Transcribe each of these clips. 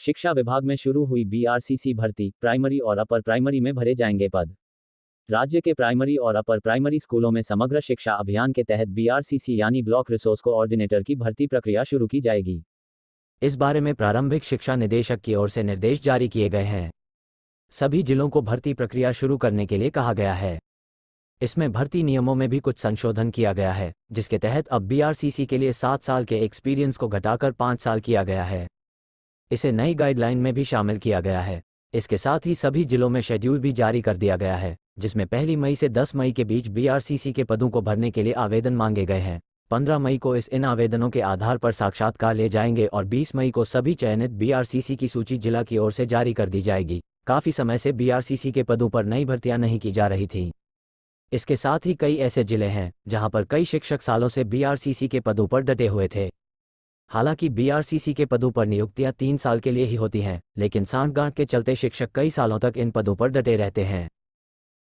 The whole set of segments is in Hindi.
शिक्षा विभाग में शुरू हुई बीआरसीसी भर्ती, प्राइमरी और अपर प्राइमरी में भरे जाएंगे पद। राज्य के प्राइमरी और अपर प्राइमरी स्कूलों में समग्र शिक्षा अभियान के तहत बीआरसीसी यानी ब्लॉक रिसोर्स कोऑर्डिनेटर की भर्ती प्रक्रिया शुरू की जाएगी। इस बारे में प्रारंभिक शिक्षा निदेशक की ओर से निर्देश जारी किए गए हैं। सभी जिलों को भर्ती प्रक्रिया शुरू करने के लिए कहा गया है। इसमें भर्ती नियमों में भी कुछ संशोधन किया गया है, जिसके तहत अब बीआरसीसी के लिए 7 साल के एक्सपीरियंस को घटाकर 5 साल किया गया है। इसे नई गाइडलाइन में भी शामिल किया गया है। इसके साथ ही सभी जिलों में शेड्यूल भी जारी कर दिया गया है, जिसमें 1 मई से 10 मई के बीच बीआरसीसी के पदों को भरने के लिए आवेदन मांगे गए हैं। 15 मई को इन आवेदनों के आधार पर साक्षात्कार ले जाएंगे और 20 मई को सभी चयनित बीआरसीसी की सूची जिला की ओर से जारी कर दी जाएगी। काफ़ी समय से बीआरसीसी के पदों पर नई भर्तियां नहीं की जा रही थी। इसके साथ ही कई ऐसे जिले हैं जहां पर कई शिक्षक सालों से बीआरसीसी के पदों पर डटे हुए थे। हालांकि बीआरसीसी के पदों पर नियुक्तियां 3 साल के लिए ही होती हैं, लेकिन सांठगांठ के चलते शिक्षक कई सालों तक इन पदों पर डटे रहते हैं।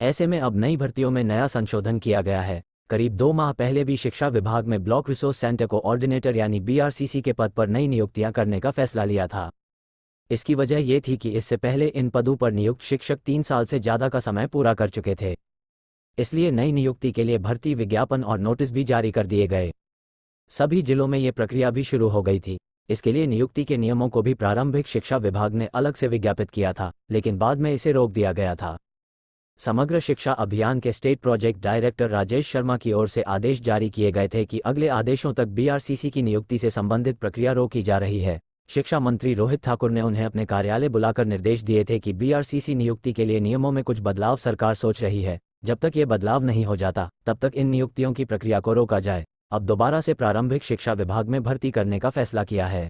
ऐसे में अब नई भर्तियों में नया संशोधन किया गया है। करीब 2 माह पहले भी शिक्षा विभाग में ब्लॉक रिसोर्स सेंटर कोऑर्डिनेटर यानी बीआरसीसी के पद पर नई नियुक्तियां करने का फैसला लिया था। इसकी वजह यह थी कि इससे पहले इन पदों पर नियुक्त शिक्षक 3 साल से ज़्यादा का समय पूरा कर चुके थे। इसलिए नई नियुक्ति के लिए भर्ती विज्ञापन और नोटिस भी जारी कर दिए गए। सभी जिलों में ये प्रक्रिया भी शुरू हो गई थी। इसके लिए नियुक्ति के नियमों को भी प्रारंभिक शिक्षा विभाग ने अलग से विज्ञापित किया था, लेकिन बाद में इसे रोक दिया गया था। समग्र शिक्षा अभियान के state project director Rajesh Sharma की ओर से आदेश जारी किए गए थे कि अगले आदेशों तक बीआरसीसी की नियुक्ति से संबंधित प्रक्रिया रोकी जा रही है। शिक्षा मंत्री रोहित ठाकुर ने उन्हें अपने कार्यालय बुलाकर निर्देश दिए थे कि बीआरसीसी नियुक्ति के लिए नियमों में कुछ बदलाव सरकार सोच रही है। जब तक ये बदलाव नहीं हो जाता, तब तक इन नियुक्तियों की प्रक्रिया को रोका जाए। अब दोबारा से प्रारंभिक शिक्षा विभाग में भर्ती करने का फैसला किया है।